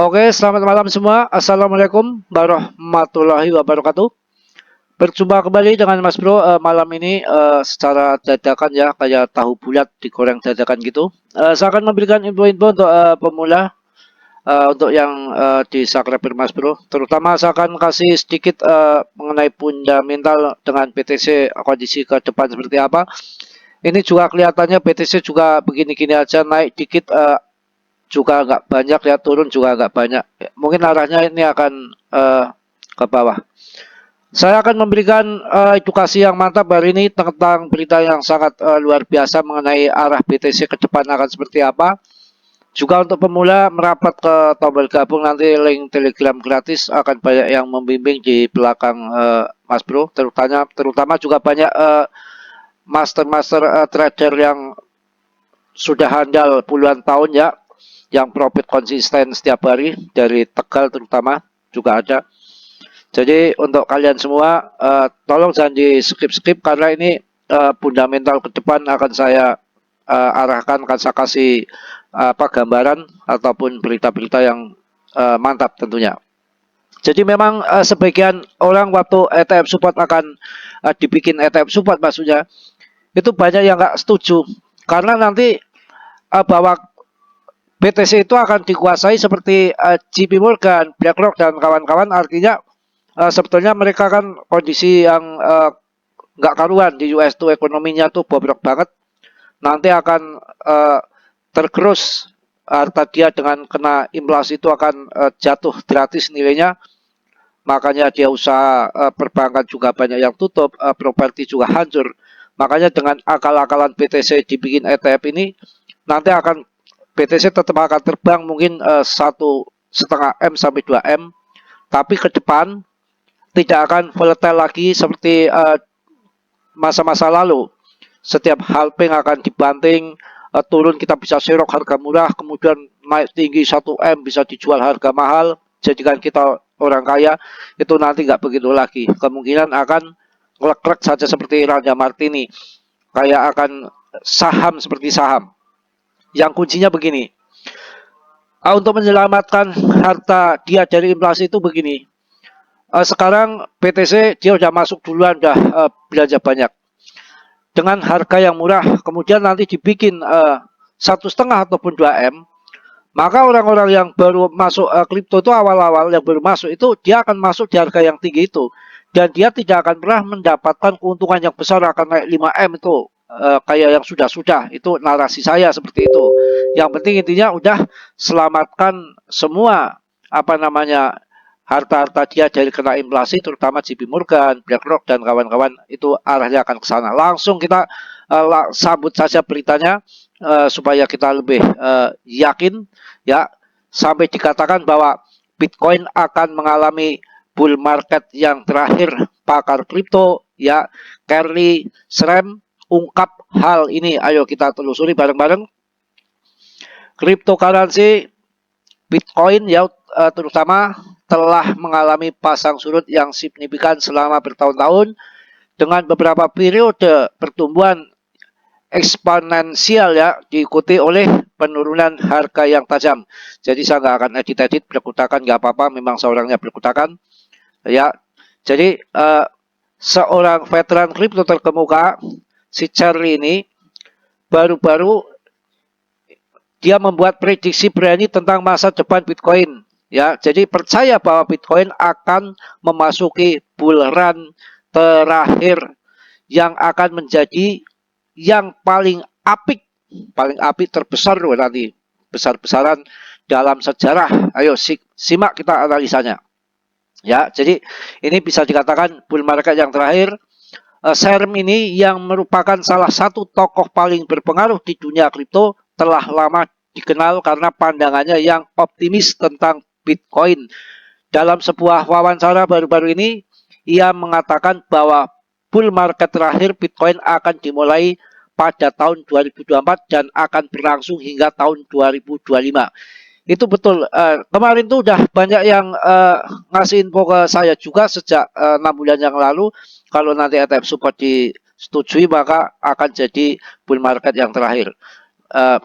Oke, selamat malam semua. Assalamualaikum warahmatullahi wabarakatuh. Berjumpa kembali dengan Mas Bro malam ini secara dadakan ya, kayak tahu bulat digoreng dadakan gitu. Saya akan memberikan info-info untuk pemula, untuk yang di subscriber Mas Bro. Terutama saya akan kasih sedikit mengenai fundamental dengan BTC kondisi ke depan seperti apa. Ini juga kelihatannya BTC juga begini-gini aja, naik dikit juga nggak banyak ya, turun juga nggak banyak. Mungkin arahnya ini akan ke bawah. Saya akan memberikan edukasi yang mantap hari ini tentang berita yang sangat luar biasa mengenai arah BTC ke depan akan seperti apa. Juga untuk pemula merapat ke tombol gabung, nanti link Telegram gratis, akan banyak yang membimbing di belakang Mas Bro. Terutama juga banyak master-master trader yang sudah handal puluhan tahun ya, yang profit konsisten setiap hari dari Tegal terutama juga ada. Jadi untuk kalian semua tolong jangan di skip-skip karena ini fundamental ke depan akan saya arahkan, akan saya kasih gambaran ataupun berita-berita yang mantap tentunya. Jadi memang sebagian orang waktu ETF support akan dibikin ETF support maksudnya, itu banyak yang nggak setuju karena nanti bahwa BTC itu akan dikuasai seperti JP Morgan, BlackRock dan kawan-kawan. Artinya sebetulnya mereka kan kondisi yang nggak karuan di US tuh, ekonominya tuh bobrok banget. Nanti akan tergerus harta dia dengan kena inflasi, itu akan jatuh gratis nilainya. Makanya dia usaha perbankan juga banyak yang tutup, properti juga hancur. Makanya dengan akal-akalan BTC dibikin ETF ini, nanti akan BTC tetap akan terbang mungkin 1,5 M sampai 2 M, tapi ke depan tidak akan volatile lagi seperti masa-masa lalu. Setiap halving akan dibanting, turun kita bisa serok harga murah, kemudian naik tinggi 1 M bisa dijual harga mahal, jadikan kita orang kaya. Itu nanti nggak begitu lagi. Kemungkinan akan ngelek-ngelek saja seperti Raja Martini, kayak akan saham seperti saham. Yang kuncinya begini, untuk menyelamatkan harta dia dari inflasi itu begini. Sekarang BTC dia udah masuk duluan, udah belanja banyak dengan harga yang murah, kemudian nanti dibikin 1,5 ataupun 2 M, maka orang-orang yang baru masuk kripto itu awal-awal yang baru masuk itu dia akan masuk di harga yang tinggi itu, dan dia tidak akan pernah mendapatkan keuntungan yang besar akan naik 5 M itu, kayak yang sudah-sudah. Itu narasi saya seperti itu. Yang penting intinya udah selamatkan semua apa namanya harta-harta dia dari kena inflasi, terutama JP Morgan, BlackRock dan kawan-kawan. Itu arahnya akan ke sana. Langsung kita sambut saja beritanya supaya kita lebih yakin ya, sampai dikatakan bahwa Bitcoin akan mengalami bull market yang terakhir. Pakar kripto ya, Carly Schramm ungkap hal ini. Ayo kita telusuri bareng-bareng. Cryptocurrency Bitcoin ya terutama telah mengalami pasang surut yang signifikan selama bertahun-tahun dengan beberapa periode pertumbuhan eksponensial ya, diikuti oleh penurunan harga yang tajam. Jadi saya nggak akan edit-edit berkutakan, nggak apa-apa, memang seorangnya berkutakan ya. Jadi seorang veteran kripto terkemuka, si Charlie ini, baru-baru dia membuat prediksi berani tentang masa depan Bitcoin ya. Jadi percaya bahwa Bitcoin akan memasuki bull run terakhir yang akan menjadi yang paling apik terbesar loh nanti, besar-besaran dalam sejarah. Ayo simak kita analisanya ya. Jadi ini bisa dikatakan bull market yang terakhir. Schramm ini yang merupakan salah satu tokoh paling berpengaruh di dunia kripto telah lama dikenal karena pandangannya yang optimis tentang Bitcoin. Dalam sebuah wawancara baru-baru ini, ia mengatakan bahwa bull market terakhir Bitcoin akan dimulai pada tahun 2024 dan akan berlangsung hingga tahun 2025. Itu betul. Kemarin tuh udah banyak yang ngasih info ke saya juga sejak 6 bulan yang lalu. Kalau nanti ETF support disetujui maka akan jadi bull market yang terakhir.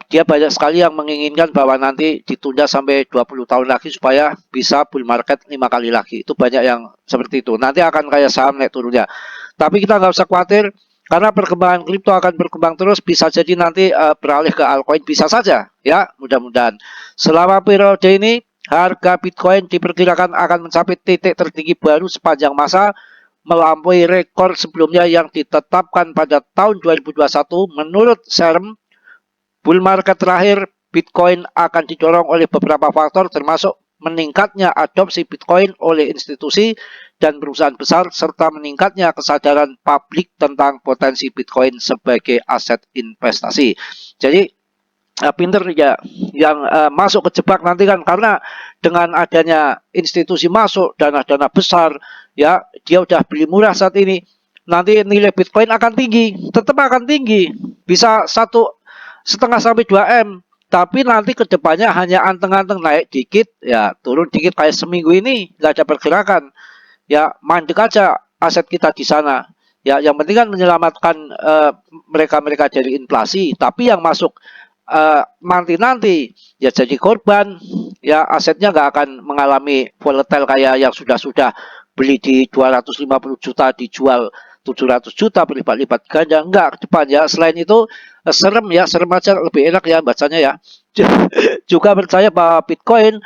dia banyak sekali yang menginginkan bahwa nanti ditunda sampai 20 tahun lagi supaya bisa bull market 5 kali lagi. Itu banyak yang seperti itu. Nanti akan kayak saham naik turunnya. Tapi kita nggak usah khawatir karena perkembangan kripto akan berkembang terus. Bisa jadi nanti beralih ke altcoin, bisa saja ya, mudah-mudahan. Selama periode ini harga Bitcoin diperkirakan akan mencapai titik tertinggi baru sepanjang masa, melampaui rekor sebelumnya yang ditetapkan pada tahun 2021. Menurut Serm, bull market terakhir Bitcoin akan didorong oleh beberapa faktor termasuk meningkatnya adopsi Bitcoin oleh institusi dan perusahaan besar serta meningkatnya kesadaran publik tentang potensi Bitcoin sebagai aset investasi. Jadi pinter ya yang masuk ke jebak nanti kan, karena dengan adanya institusi masuk dana-dana besar ya, dia udah beli murah saat ini, nanti nilai Bitcoin akan tinggi, tetap akan tinggi, bisa 1,5 sampai 2 M, tapi nanti kedepannya hanya anteng-anteng naik dikit ya turun dikit, kayak seminggu ini nggak ada pergerakan ya, mandek aja aset kita di sana ya. Yang penting kan menyelamatkan mereka-mereka dari inflasi, tapi yang masuk nanti ya jadi korban ya, asetnya nggak akan mengalami volatile kayak yang sudah beli di 250 juta dijual 700 juta berlipat-lipat ganda, enggak ke depan ya. Selain itu serem ya, serem aja lebih enak ya bacanya ya. Juga percaya bahwa Bitcoin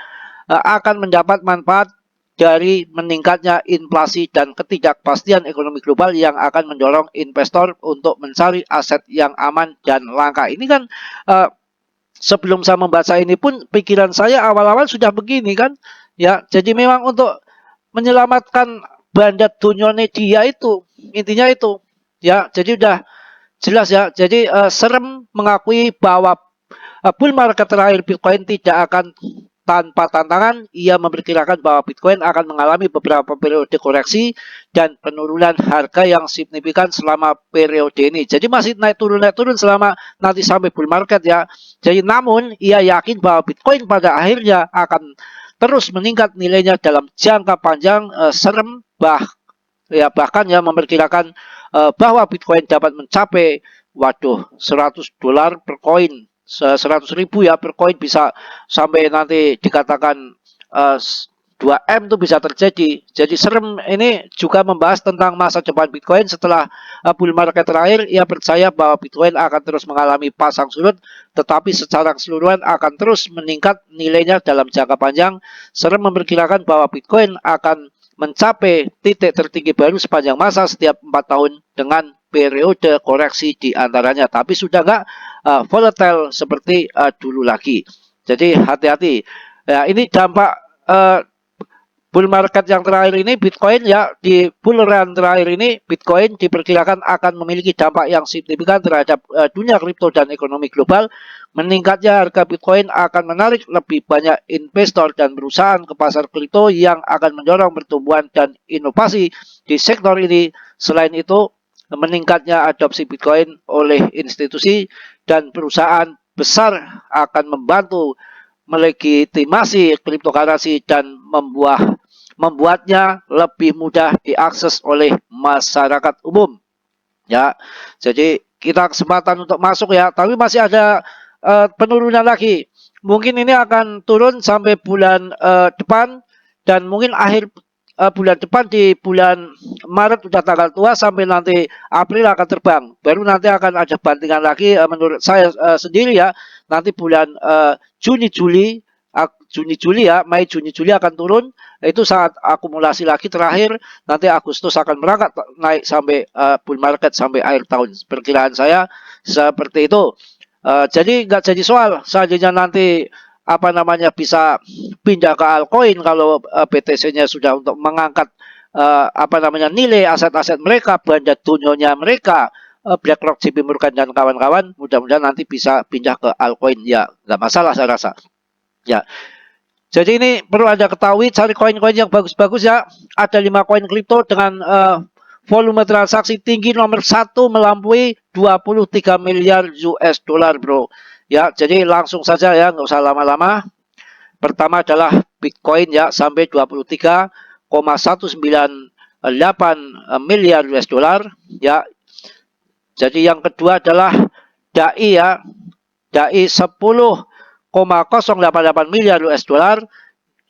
akan mendapat manfaat dari meningkatnya inflasi dan ketidakpastian ekonomi global yang akan mendorong investor untuk mencari aset yang aman dan langka. Ini kan sebelum saya membaca ini pun pikiran saya awal-awal sudah begini kan ya. Jadi memang untuk menyelamatkan bandar dunyone dia itu, intinya itu ya. Jadi udah jelas ya. Jadi serem mengakui bahwa bull market terakhir Bitcoin tidak akan tanpa tantangan. Ia memperkirakan bahwa Bitcoin akan mengalami beberapa periode koreksi dan penurunan harga yang signifikan selama periode ini. Jadi masih naik turun selama nanti sampai bull market ya. Jadi namun ia yakin bahwa Bitcoin pada akhirnya akan terus meningkat nilainya dalam jangka panjang. Serem bahkan ya memperkirakan bahwa Bitcoin dapat mencapai 100 dolar per koin, 100.000 ya per koin, bisa sampai nanti dikatakan 2M itu bisa terjadi. Jadi serem ini juga membahas tentang masa depan Bitcoin setelah bull market terakhir. Ia percaya bahwa Bitcoin akan terus mengalami pasang surut, tetapi secara keseluruhan akan terus meningkat nilainya dalam jangka panjang. Serem memperkirakan bahwa Bitcoin akan mencapai titik tertinggi baru sepanjang masa setiap 4 tahun dengan periode koreksi di antaranya, tapi sudah nggak volatile seperti dulu lagi. Jadi hati-hati ya, ini dampak bull market yang terakhir ini Bitcoin ya. Di bull run terakhir ini Bitcoin diperkirakan akan memiliki dampak yang signifikan terhadap dunia kripto dan ekonomi global. Meningkatnya harga Bitcoin akan menarik lebih banyak investor dan perusahaan ke pasar kripto yang akan mendorong pertumbuhan dan inovasi di sektor ini. Selain itu, meningkatnya adopsi Bitcoin oleh institusi dan perusahaan besar akan membantu melegitimasi cryptocurrency dan membuatnya lebih mudah diakses oleh masyarakat umum ya. Jadi kita kesempatan untuk masuk ya, tapi masih ada penurunan lagi. Mungkin ini akan turun sampai bulan depan, dan mungkin akhir bulan depan, di bulan Maret udah tanggal tua, sampai nanti April akan terbang. Baru nanti akan ada bantingan lagi menurut saya sendiri ya. Nanti bulan Juni Juli ya, Mei Juni Juli akan turun. Itu saat akumulasi lagi terakhir. Nanti Agustus akan merangkak naik sampai bull market sampai akhir tahun. Perkiraan saya seperti itu. Jadi nggak jadi soal seandainya nanti bisa pindah ke altcoin kalau BTC-nya sudah untuk mengangkat nilai aset-aset mereka, bandar dunyonya mereka, BlackRock, JP Morgan dan kawan-kawan. Mudah-mudahan nanti bisa pindah ke altcoin ya, nggak masalah saya rasa ya. Jadi ini perlu Anda ketahui, cari koin-koin yang bagus-bagus ya. Ada 5 koin kripto dengan volume transaksi tinggi, nomor 1 melampaui 23 miliar US dollar bro ya. Jadi langsung saja ya, nggak usah lama-lama. Pertama adalah Bitcoin ya, sampai 23,198 miliar US dollar ya. Jadi yang kedua adalah DAI ya, DAI 10,088 miliar US dollar.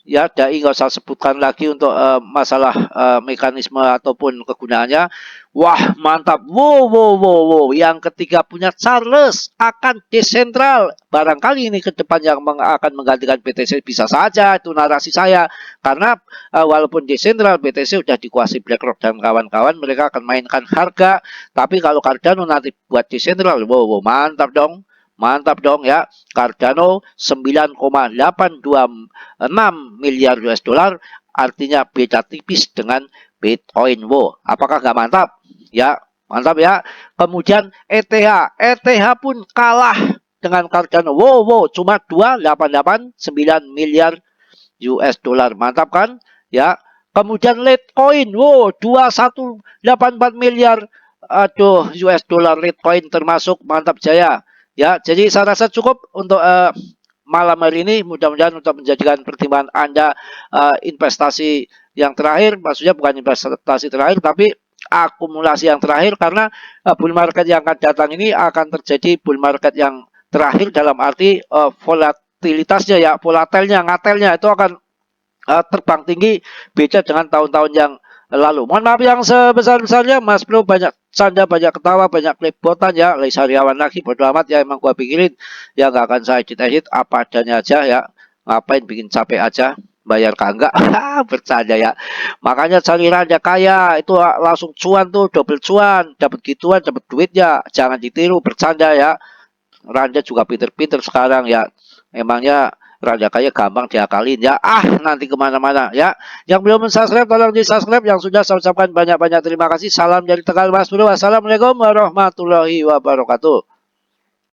Ya, DAI nggak usah sebutkan lagi untuk masalah mekanisme ataupun kegunaannya. Wah, mantap. Wow, wow, wow, wow. Yang ketiga punya Charles akan desentral. Barangkali ini ke depan yang akan menggantikan BTC, bisa saja itu narasi saya. Karena walaupun desentral, BTC sudah dikuasai BlackRock dan kawan-kawan, mereka akan mainkan harga. Tapi kalau Cardano nanti buat desentral, wow, wow, mantap dong. Mantap dong ya. Cardano 9,826 miliar US dollar, artinya beda tipis dengan Bitcoin. Wow, apakah nggak mantap? Ya, mantap ya. Kemudian ETH pun kalah dengan Cardano. Wow, wow, cuma 2,889 miliar US dollar. Mantap kan? Ya. Kemudian Litecoin, wow, 2,184 miliar. Aduh, US dollar Litecoin termasuk, mantap jaya. Ya, jadi saya rasa cukup untuk malam hari ini. Mudah-mudahan untuk menjadikan pertimbangan Anda investasi yang terakhir, maksudnya bukan investasi terakhir, tapi akumulasi yang terakhir, karena bull market yang akan datang ini akan terjadi bull market yang terakhir dalam arti volatilitasnya ya, volatilnya, ngatelnya itu akan terbang tinggi, beda dengan tahun-tahun yang lalu. Mohon maaf yang sebesar-besarnya, Mas Bro, banyak canda, banyak ketawa, banyak klipotan ya. Lais Hariawan lagi, bodo amat ya, emang gua pikirin ya, nggak akan saya edit apa adanya aja ya. Ngapain bikin capek aja, bayar kagak. Bercanda ya. Makanya cari raja kaya itu langsung cuan tuh, double cuan, dapat gituan, dapat duit ya. Jangan ditiru, bercanda ya. Raja juga pinter-pinter sekarang ya. Emangnya Raja Kaya gampang diakalin ya. Nanti kemana-mana ya. Yang belum subscribe tolong di subscribe. Yang sudah saya ucapkan banyak-banyak terima kasih. Salam dari Tegal Mas Bro. Wassalamualaikum warahmatullahi wabarakatuh.